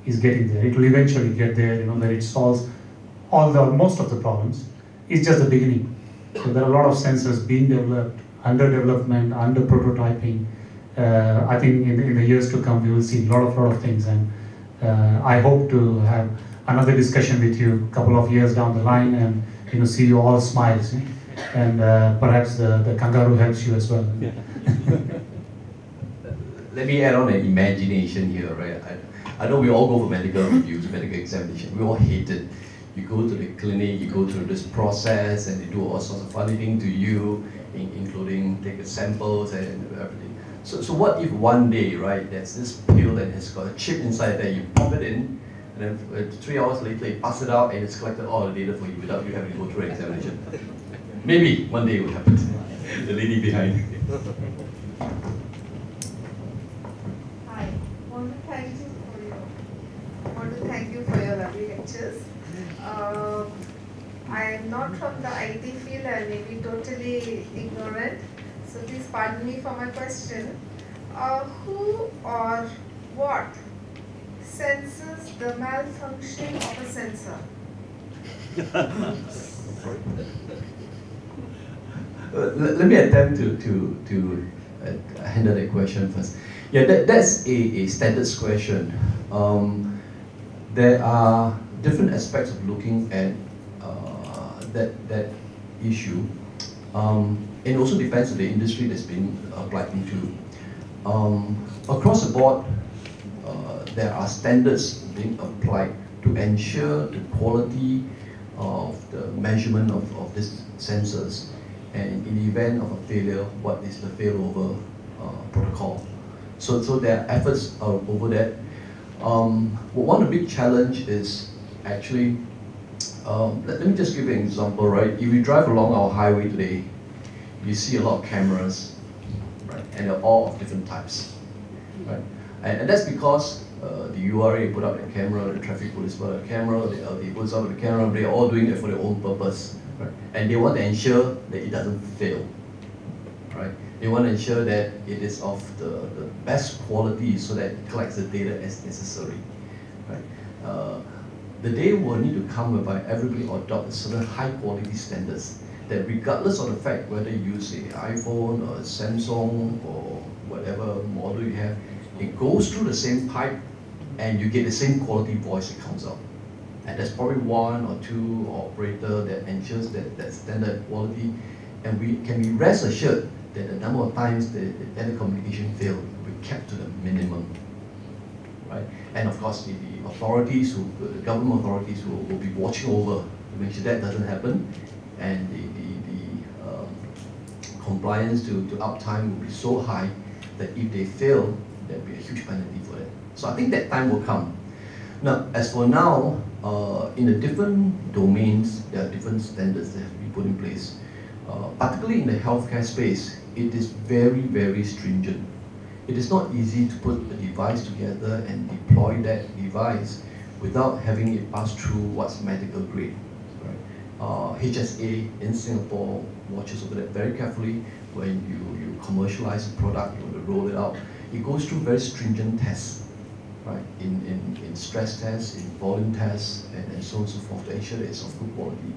is getting there. It will eventually get there, where it solves most of the problems. It's just the beginning. So there are a lot of sensors being developed, under development, under prototyping. I think in the years to come, we will see a lot of things, and I hope to have another discussion with you a couple of years down the line, and see you all smiles, and perhaps the kangaroo helps you as well. Yeah. Let me add on an imagination here, right? I know we all go for medical reviews, medical examination. We all hate it. You go to the clinic, you go through this process, and they do all sorts of funny things to you, including take samples and everything. So what if one day, right, there's this pill that has got a chip inside there, you pop it in, and then 3 hours later you pass it out, and it's collected all the data for you without you having to go through an examination. Maybe one day it will happen. The lady behind. Hi, I want to thank you for your lovely lectures. I am not from the IT field, I may be totally ignorant, so please pardon me for my question. Who or what senses the malfunction of a sensor? Let me attempt to handle that question first. Yeah, that's a standards question. There are different aspects of looking at that issue. It also depends on the industry that's been applied into. Across the board, there are standards being applied to ensure the quality of the measurement of these sensors, and in the event of a failure, what is the failover protocol. So there are efforts over that. One big challenge is actually, let me just give you an example, right? If you drive along our highway today, you see a lot of cameras, right? And they're all of different types, right? And that's because the URA put up a camera, the traffic police put up a camera, the LD puts up the camera, they're all doing it for their own purpose, right? And they want to ensure that it doesn't fail, right? They want to ensure that it is of the best quality so that it collects the data as necessary, right? The day will need to come whereby everybody adopts certain high quality standards that regardless of the fact whether you use an iPhone or a Samsung or whatever model you have, it goes through the same pipe and you get the same quality voice that comes out. And there's probably one or two operator that ensures that standard quality, and we can be rest assured that the number of times the telecommunication failed will be kept to the minimum, right? And of course, the authorities, the government authorities will be watching over to make sure that doesn't happen, and the compliance to uptime will be so high that if they fail, there will be a huge penalty for that. So I think that time will come. Now, as for now, in the different domains, there are different standards that have to be put in place. Particularly in the healthcare space, it is very, very stringent. It is not easy to put a device together and deploy that device without having it pass through what's medical grade. Right? HSA in Singapore watches over that very carefully. When you commercialize a product, you want to roll it out, it goes through very stringent tests, right? In stress tests, in volume tests, and so on and so forth to ensure that it's of good quality.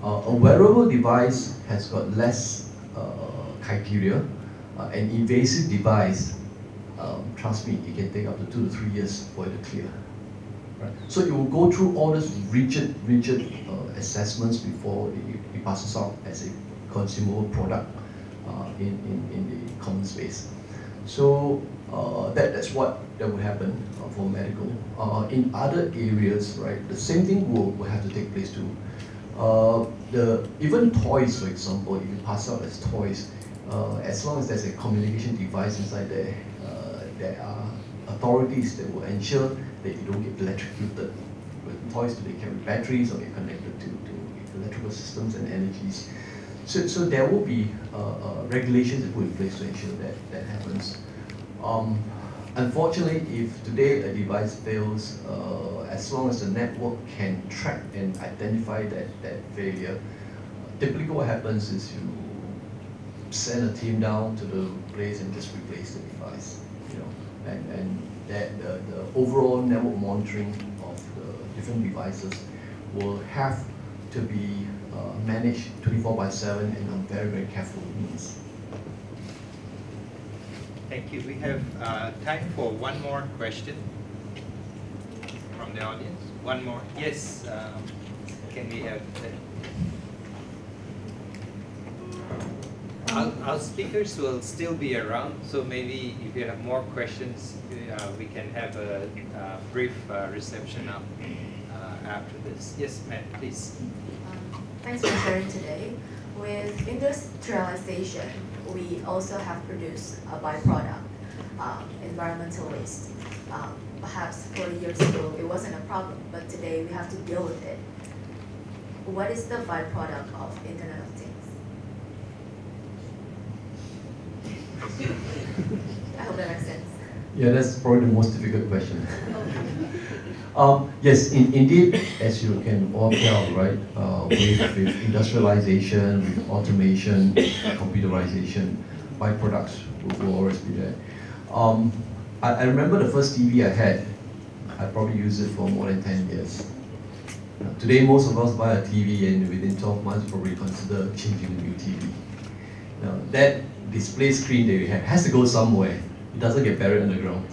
A wearable device has got less criteria. An invasive device, trust me, it can take up to 2 to 3 years for it to clear. Right? So it will go through all these rigid assessments before it passes out as a consumable product in the common space. So that's what that will happen for medical. In other areas, right, the same thing will have to take place too. Even toys, for example, if you pass out as toys, as long as there's a communication device inside there, there are authorities that will ensure that you don't get electrocuted. With toys, they carry batteries or they're connected to electrical systems and energies. So there will be regulations that put in place to ensure that happens. Unfortunately, if today a device fails, as long as the network can track and identify that failure, typically what happens is you send a team down to the place and just replace the device, and that the overall network monitoring of the different devices will have to be managed 24/7 and on very, very careful means. Thank you. We have time for one more question from the audience. One more. Yes. Can we have that? Our speakers will still be around, so maybe if you have more questions, we can have a brief reception after this. Yes, ma'am, please. Thanks for sharing today. With industrialization, we also have produced a byproduct, environmental waste. Perhaps 40 years ago it wasn't a problem, but today we have to deal with it. What is the byproduct of Internet of Things? I hope that makes sense. Yeah, that's probably the most difficult question. Yes, indeed, as you can all tell, right, with industrialization, with automation, computerization, byproducts will always be there. I remember the first TV I had, I probably used it for more than 10 years. Today, most of us buy a TV and within 12 months probably consider changing a new TV. Now, that display screen that you have has to go somewhere. It doesn't get buried underground.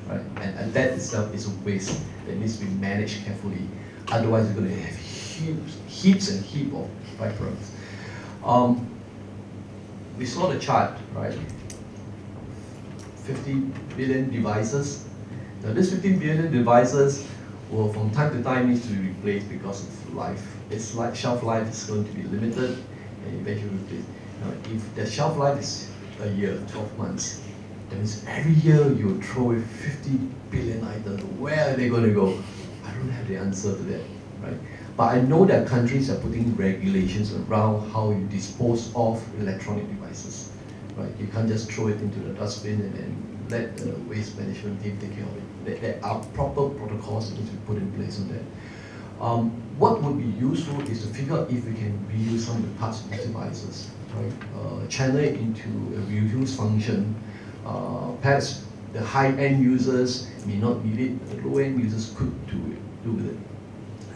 Right? And that itself is a waste that needs to be managed carefully. Otherwise, you're going to have heaps and heaps of byproducts. We saw the chart, right? 50 billion devices. Now, these 15 billion devices will, from time to time, need to be replaced because of life. Its shelf life is going to be limited, and eventually replaced. Now, if the shelf life is a year, 12 months, that means every year you throw away 50 billion items. Where are they going to go? I don't have the answer to that, right? But I know that countries are putting regulations around how you dispose of electronic devices, right? You can't just throw it into the dustbin and then let the waste management team take care of it. There are proper protocols that need to be put in place on that. What would be useful is to figure out if we can reuse some of the parts of these devices, right? Channel it into a reuse function. Perhaps the high-end users may not need it, but the low-end users could do with it.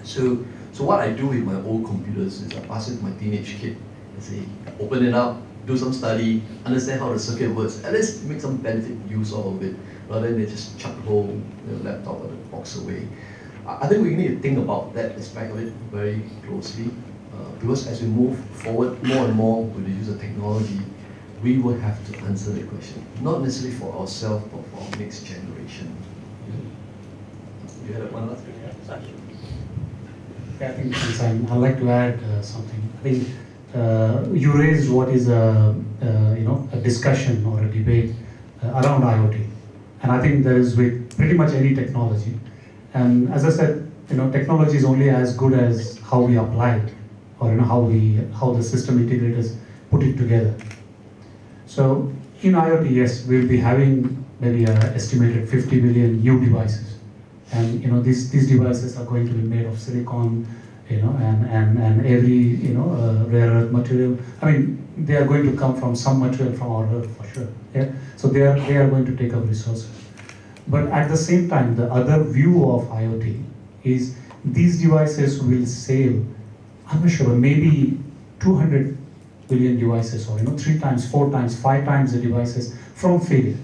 So what I do with my old computers is I pass it to my teenage kid and say, open it up, do some study, understand how the circuit works, at least make some benefit use of it, rather than they just chuck the whole laptop or the box away. I think we need to think about that aspect of it very closely, because as we move forward more and more with the use of technology, we will have to answer the question, not necessarily for ourselves, but for our next generation. You had one last thing? Yeah, I think I'd like to add something. I think you raised what is a discussion or a debate around IoT, and I think there is with pretty much any technology. And as I said, technology is only as good as how we apply it, or how the system integrators put it together. So in IoT, yes, we'll be having maybe an estimated 50 billion new devices, and these devices are going to be made of silicon, and every rare earth material. I mean, they are going to come from some material from our earth for sure. Yeah, so they are going to take up resources. But at the same time, the other view of IoT is these devices will save, I'm not sure, maybe 200 billion devices, or 3 times, 4 times, 5 times the devices from failure.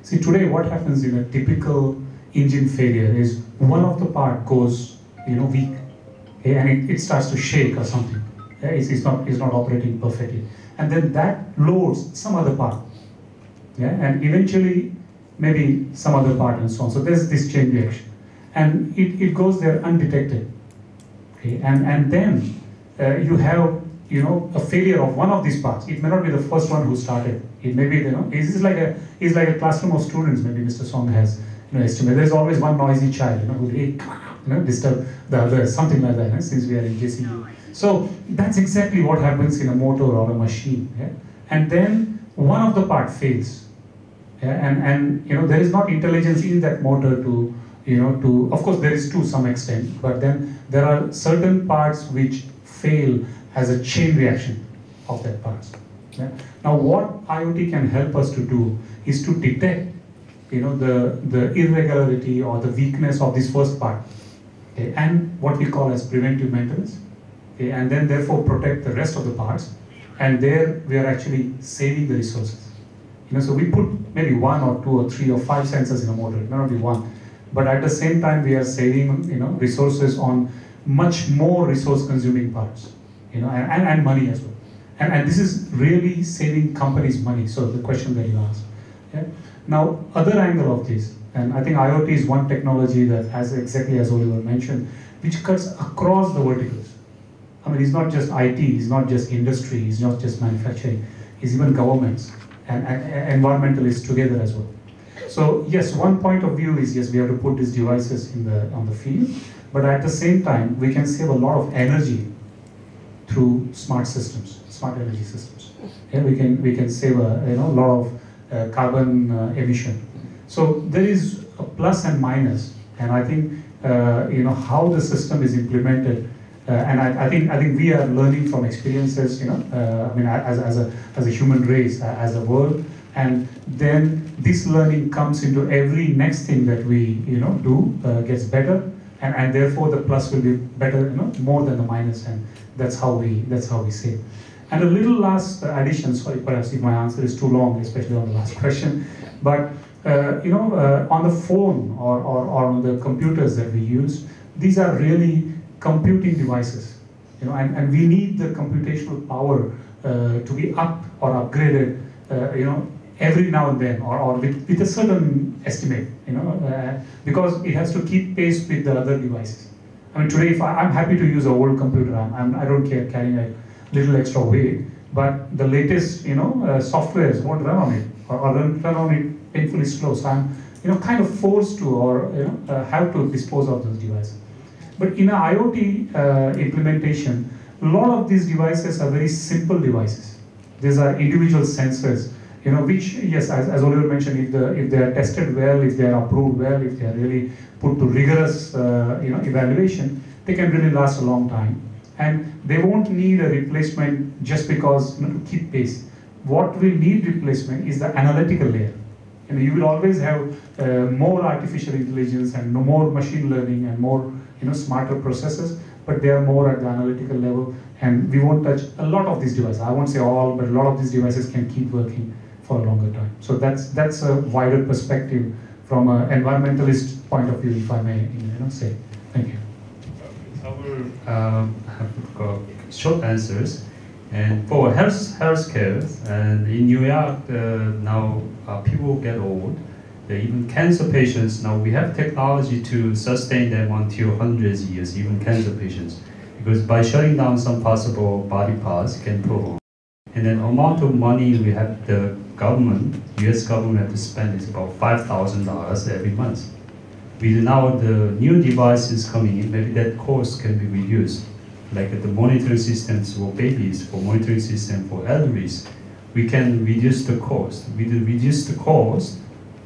See, today what happens in a typical engine failure is one of the part goes weak, okay, and it starts to shake or something. Okay? It's not operating perfectly, and then that loads some other part, yeah, and eventually maybe some other part and so on. So there's this chain reaction, and it goes there undetected, okay, and then you have a failure of one of these parts. It may not be the first one who started. It may be it's like a classroom of students. Maybe Mr. Song has estimated. There's always one noisy child who really disturb the other, something like that. Since we are in JCU, so that's exactly what happens in a motor or a machine. Yeah? And then one of the part fails. Yeah? And there is not intelligence in that motor to of course there is to some extent, but then there are certain parts which fail as a chain reaction of that parts. Yeah? Now what IoT can help us to do is to detect the irregularity or the weakness of this first part, okay, and what we call as preventive maintenance, okay, and then therefore protect the rest of the parts, and there we are actually saving the resources. So we put maybe 1 or 2 or 3 or 5 sensors in a motor, it may not be one, but at the same time we are saving resources on much more resource consuming parts, and money as well. And this is really saving companies money, so the question that you asked. Yeah? Now, other angle of this, and I think IoT is one technology that, exactly as Oliver mentioned, which cuts across the verticals. I mean, it's not just IT, it's not just industry, it's not just manufacturing, it's even governments and environmentalists together as well. So yes, one point of view is, yes, we have to put these devices on the field, but at the same time, we can save a lot of energy through smart systems, smart energy systems. Yeah, we can save a lot of carbon emission. So there is a plus and minus, and I think how the system is implemented, and I think we are learning from experiences. I mean, as a human race, as a world, and then this learning comes into every next thing that we do gets better, and therefore the plus will be better, more than the minus, and that's how we say. And a little last addition, sorry, perhaps if my answer is too long, especially on the last question, but on the phone or on the computers that we use, these are really computing devices, and we need the computational power to be up or upgraded, every now and then, or with a certain estimate, because it has to keep pace with the other devices. I mean, today, if I'm happy to use an old computer, I don't care carrying a little extra weight, but the latest, softwares won't run on it, or run on it painfully slow. So I'm, kind of forced to, or have to dispose of those devices. But in an IoT implementation, a lot of these devices are very simple devices. These are individual sensors, which, yes, as Oliver mentioned, if they are tested well, if they are approved well, if they are really put to rigorous, evaluation, they can really last a long time. And they won't need a replacement just because, to keep pace. What will need replacement is the analytical layer. You will always have more artificial intelligence and more machine learning and more, smarter processes, but they are more at the analytical level, and we won't touch a lot of these devices. I won't say all, but a lot of these devices can keep working for a longer time. So that's a wider perspective from an environmentalist point of view, if I may, say. Thank you. I will have got short answers. And for healthcare, and in New York now people get old. Even cancer patients, now we have technology to sustain them until hundreds of years, even cancer patients. Because by shutting down some possible body parts can prolong. And then amount of money we have, the government, US government have to spend is about $5,000 every month. With now the new devices coming in, maybe that cost can be reduced. Like the monitoring systems for babies, for monitoring system for elderlies, we can reduce the cost. With the reduce the cost,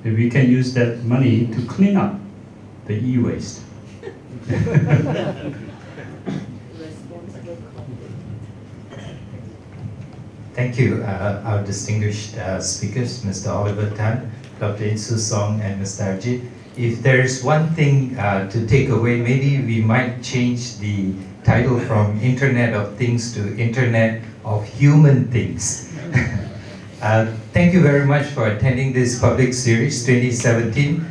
we can use that money to clean up the e-waste. Thank you, our distinguished speakers, Mr. Oliver Tian, Dr. Insu Song, and Mr. Ajit. If there is one thing to take away, maybe we might change the title from Internet of Things to Internet of Human Things. Thank you very much for attending this public series 2017.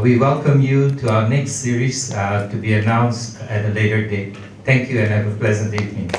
We welcome you to our next series to be announced at a later date. Thank you and have a pleasant evening.